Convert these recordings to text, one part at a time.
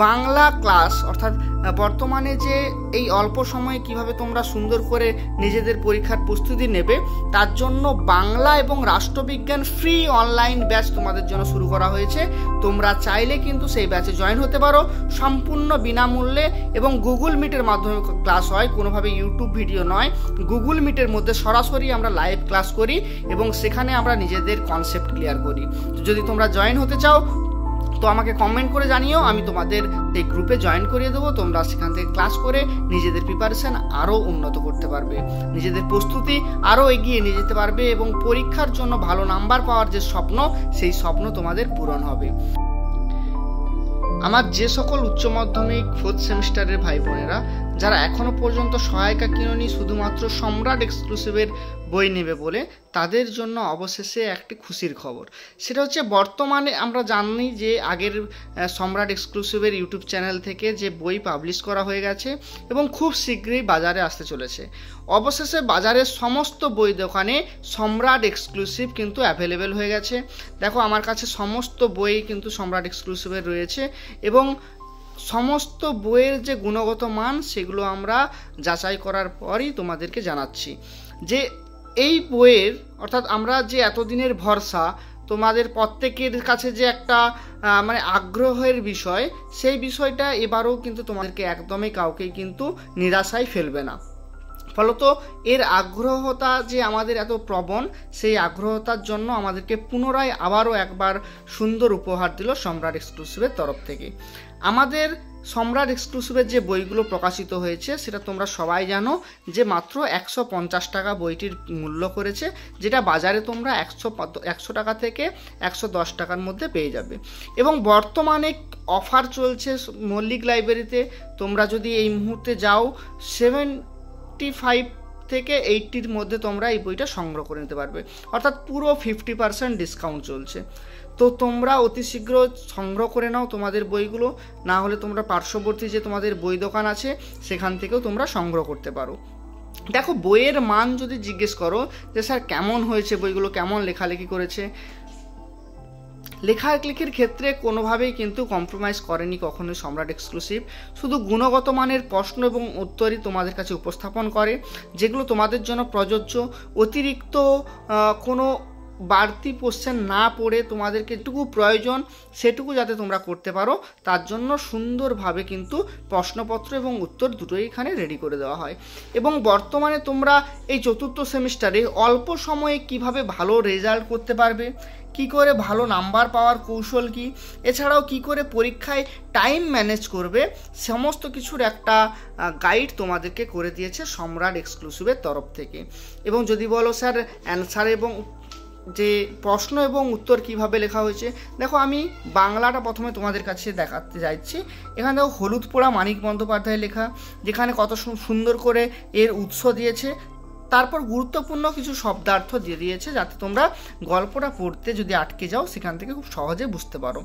Bangla class অর্থাৎ বর্তমানে যে এই অল্প সময়ে কিভাবে তোমরা সুন্দর করে নিজেদের পরীক্ষার প্রস্তুতি নেবে তার জন্য বাংলা এবং রাষ্ট্রবিজ্ঞান ফ্রি অনলাইন ব্যাচ তোমাদের জন্য শুরু করা হয়েছে। তোমরা চাইলে কিন্তু সেই ব্যাচে জয়েন হতে পারো সম্পূর্ণ বিনামূল্যে, এবং গুগল মিটের মাধ্যমে ক্লাস হয়, কোনোভাবে ইউটিউব ভিডিও নয়। গুগল মিটের মধ্যে সরাসরি আমরা লাইভ ক্লাস করি এবং সেখানে আমরা নিজেদের কনসেপ্ট ক্লিয়ার করি। যদি তোমরা জয়েন হতে চাও তো আমাকে কমেন্ট করে জানিও, আমি তোমাদের এই গ্রুপে জয়েন করিয়ে দেবো। তোমরা সেখান থেকে ক্লাস করে নিজেদের প্রিপারেশন আরও উন্নত করতে পারবে, নিজেদের প্রস্তুতি আরও এগিয়ে নিয়ে যেতে পারবে এবং পরীক্ষার জন্য ভালো নাম্বার পাওয়ার যে স্বপ্ন, সেই স্বপ্ন তোমাদের পূরণ হবে। আমার যে সকল উচ্চ মাধ্যমিক 4th সেমিস্টারের ভাই বোনেরা যারা এখনো পর্যন্ত সহায়িকা কিনোনি শুধুমাত্র সম্রাট এক্সক্লুসিভের বই নেবে বলে, তাদের জন্য অবশেষে একটি খুশির খবর। সেটা হচ্ছে বর্তমানে আমরা জানি যে আগের সম্রাট এক্সক্লুসিভের ইউটিউব চ্যানেল থেকে যে বই পাবলিশ করা হয়ে গেছে এবং খুব শীঘ্রই বাজারে আসতে চলেছে। অবশেষে বাজারের সমস্ত বই দোকানে সম্রাট এক্সক্লুসিভ কিন্তু অ্যাভেলেবেল হয়ে গেছে। দেখো আমার কাছে সমস্ত বই কিন্তু সম্রাট এক্সক্লুসিভের রয়েছে এবং সমস্ত বইয়ের যে গুণগত মান সেগুলো আমরা যাচাই করার পরই তোমাদেরকে জানাচ্ছি যে এই বইয়ের অর্থাৎ আমরা যে এতদিনের ভরসা, তোমাদের প্রত্যেকের কাছে যে একটা মানে আগ্রহের বিষয়, সেই বিষয়টা এবারও কিন্তু তোমাদেরকে একদমই কাউকেই কিন্তু নিরাশায় ফেলবে না। ফলত এর আগ্রহতা যে আমাদের এত প্রবণ, সেই আগ্রহতার জন্য আমাদেরকে পুনরায় আবারও একবার সুন্দর উপহার দিল সম্রাট এক্সক্লুসিভের তরফ থেকে। আমাদের সম্রাট এক্সক্লুসিভের যে বইগুলো প্রকাশিত হয়েছে সেটা তোমরা সবাই জানো যে মাত্র 150 টাকা বইটির মূল্য করেছে, যেটা বাজারে তোমরা 100 টাকা থেকে 110 টাকার মধ্যে পেয়ে যাবে। এবং বর্তমানে অফার চলছে মল্লিক লাইব্রেরিতে, তোমরা যদি এই মুহূর্তে যাও 75 থেকে 80-র মধ্যে তোমরা এই বইটা সংগ্রহ করে নিতে পারবে, অর্থাৎ পুরো 50% ডিসকাউন্ট চলছে। তো তোমরা অতি শীঘ্র সংগ্রহ করে নাও তোমাদের বইগুলো, না হলে তোমরা পার্শ্ববর্তী যে তোমাদের বই দোকান আছে সেখান থেকেও তোমরা সংগ্রহ করতে পারো। দেখো বইয়ের মান যদি জিজ্ঞেস করো যে স্যার কেমন হয়েছে বইগুলো, কেমন লেখালেখি করেছে, লেখালেখির ক্ষেত্রে কোনোভাবেই কিন্তু কম্প্রোমাইজ করেনি কখনোই সম্রাট এক্সক্লুসিভ। শুধু গুণগত মানের প্রশ্ন এবং উত্তরই তোমাদের কাছে উপস্থাপন করে, যেগুলো তোমাদের জন্য প্রযোজ্য। অতিরিক্ত কোনো বাড়তি কোশ্চেন না পড়ে তোমাদেরকে যেটুকু প্রয়োজন সেটুকু যাতে তোমরা করতে পারো, তার জন্য সুন্দরভাবে কিন্তু প্রশ্নপত্র এবং উত্তর দুটোই এখানে রেডি করে দেওয়া হয়। এবং বর্তমানে তোমরা এই 4th সেমিস্টারে অল্প সময়ে কিভাবে ভালো রেজাল্ট করতে পারবে, কি করে ভালো নাম্বার পাওয়ার কৌশল কি, এছাড়াও কি করে পরীক্ষায় টাইম ম্যানেজ করবে, সমস্ত কিছুর একটা গাইড তোমাদেরকে করে দিয়েছে সম্রাট এক্সক্লুসিভের তরফ থেকে। এবং যদি বলো স্যার অ্যান্সার এবং যে প্রশ্ন এবং উত্তর কিভাবে লেখা হয়েছে, দেখো আমি বাংলাটা প্রথমে তোমাদের কাছে দেখাতে যাচ্ছি। এখানে দেখো হলুদ পোড়া মানিক বন্দ্যোপাধ্যায় লেখা, যেখানে কত সুন্দর করে এর উৎস দিয়েছে, তারপর গুরুত্বপূর্ণ কিছু শব্দার্থ দিয়ে দিয়েছে যাতে তোমরা গল্পটা পড়তে যদি আটকে যাও সেখান থেকে খুব সহজে বুঝতে পারো।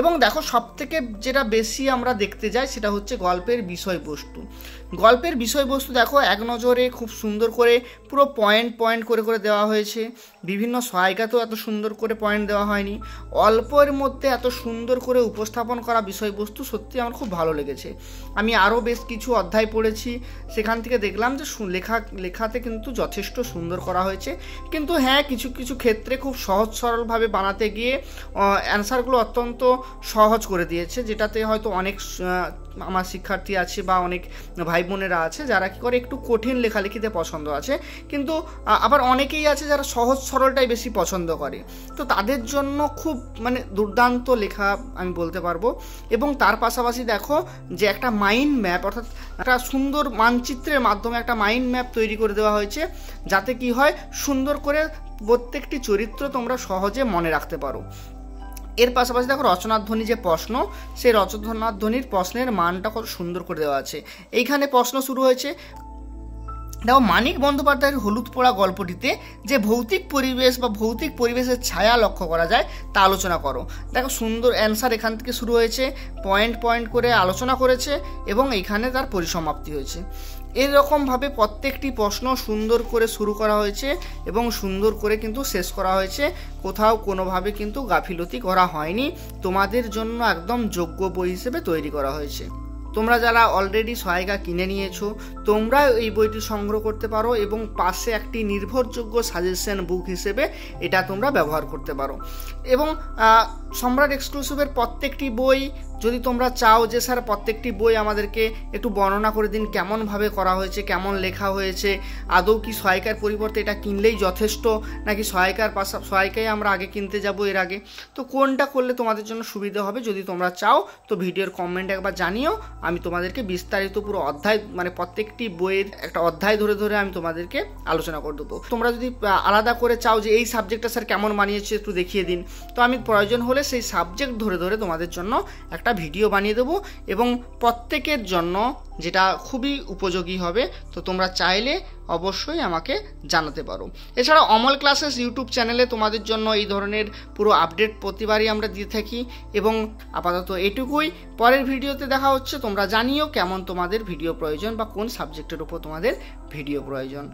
এবং দেখো সবথেকে যেটা বেশি আমরা দেখতে যাই সেটা হচ্ছে গল্পের বিষয়বস্তু। গল্পের বিষয়বস্তু দেখো এক নজরে খুব সুন্দর করে পুরো পয়েন্ট পয়েন্ট করে করে দেওয়া হয়েছে। বিভিন্ন সহায়িকাতেও এত সুন্দর করে পয়েন্ট দেওয়া হয়নি। অল্পের মধ্যে এত সুন্দর করে উপস্থাপন করা বিষয়বস্তু সত্যি আমার খুব ভালো লেগেছে। আমি আরও বেশ কিছু অধ্যায় পড়েছি, সেখান থেকে দেখলাম যে লেখাতে কিন্তু যথেষ্ট সুন্দর করা হয়েছে। কিন্তু হ্যাঁ, কিছু কিছু ক্ষেত্রে খুব সহজ সরলভাবে বানাতে গিয়ে অ্যান্সারগুলো অত্যন্ত সহজ করে দিয়েছে, যেটাতে হয়তো অনেক আমার শিক্ষার্থী আছে বা অনেক ভাই বোনেরা আছে যারা কি করে একটু কঠিন লেখালেখিতে পছন্দ আছে, কিন্তু আবার অনেকেই আছে যারা সহজ সরলটাই বেশি পছন্দ করে। তো তাদের জন্য খুব মানে দুর্দান্ত লেখা আমি বলতে পারবো। এবং তার পাশাপাশি দেখো যে একটা মাইন্ড ম্যাপ, অর্থাৎ একটা সুন্দর মানচিত্রের মাধ্যমে একটা মাইন্ড ম্যাপ তৈরি করে দেওয়া হয়েছে, যাতে কি হয় সুন্দর করে প্রত্যেকটি চরিত্র তোমরা সহজে মনে রাখতে পারো। এর পাশাপাশি দেখো রচনাধ্বনি যে প্রশ্ন, সেই রচনাধ্বনির প্রশ্নের মানটা কত সুন্দর করে দেওয়া আছে। এইখানে প্রশ্ন শুরু হয়েছে দেখো, মানিক বন্দ্যোপাধ্যায়ের হলুদ পোড়া গল্পটিতে যে ভৌতিক পরিবেশ বা ভৌতিক পরিবেশের ছায়া লক্ষ্য করা যায় তা আলোচনা করো। দেখো, সুন্দর অ্যান্সার এখান থেকে শুরু হয়েছে, পয়েন্ট পয়েন্ট করে আলোচনা করেছে এবং এইখানে তার পরিসমাপ্তি হয়েছে। এরকমভাবে প্রত্যেকটি প্রশ্ন সুন্দর করে শুরু করা হয়েছে এবং সুন্দর করে কিন্তু শেষ করা হয়েছে। কোথাও কোনোভাবে কিন্তু গাফিলতি করা হয়নি, তোমাদের জন্য একদম যোগ্য বই হিসেবে তৈরি করা হয়েছে। তোমরা যারা অলরেডি সহায়িকা কিনে নিয়েছো, তোমরা এই বইটি সংগ্রহ করতে পারো এবং পাশে একটি নির্ভরযোগ্য সাজেশন বুক হিসেবে এটা তোমরা ব্যবহার করতে পারো। এবং সম্রাট এক্সক্লুসিভের প্রত্যেকটি বই যদি তোমরা চাও যে স্যার প্রত্যেকটি বই আমাদেরকে একটু বর্ণনা করে দিন, কেমনভাবে করা হয়েছে, কেমন লেখা হয়েছে, আদৌ কি সহায়িকার পরিবর্তে এটা কিনলেই যথেষ্ট, নাকি সহায়িকায় আমরা আগে কিনতে যাব এর আগে, তো কোনটা করলে তোমাদের জন্য সুবিধা হবে যদি তোমরা চাও তো ভিডিওর কমেন্টে একবার জানিও। আমি তোমাদেরকে বিস্তারিত পুরো অধ্যায়, মানে প্রত্যেকটি বইয়ের একটা অধ্যায় ধরে ধরে আমি তোমাদেরকে আলোচনা করে দেবো। তোমরা যদি আলাদা করে চাও যে এই সাবজেক্টটা স্যার কেমন মানিয়েছে একটু দেখিয়ে দিন, তো আমি প্রয়োজন হলে সেই সাবজেক্ট ধরে ধরে তোমাদের জন্য একটা ভিডিও বানিয়ে দেবো এবং প্রত্যেকের জন্য যেটা খুবই উপযোগী হবে। তো তোমরা চাইলে অবশ্যই আমাকে জানাতে পারো। এছাড়া অমল ক্লাসেস ইউটিউব চ্যানেলে তোমাদের জন্য এই ধরনের পুরো আপডেট প্রতিবারই আমরা দিয়ে থাকি। এবং আপাতত এটুকুই, পরের ভিডিওতে দেখা হচ্ছে। তোমরা জানিও কেমন তোমাদের ভিডিও প্রয়োজন বা কোন সাবজেক্টের উপর তোমাদের ভিডিও প্রয়োজন।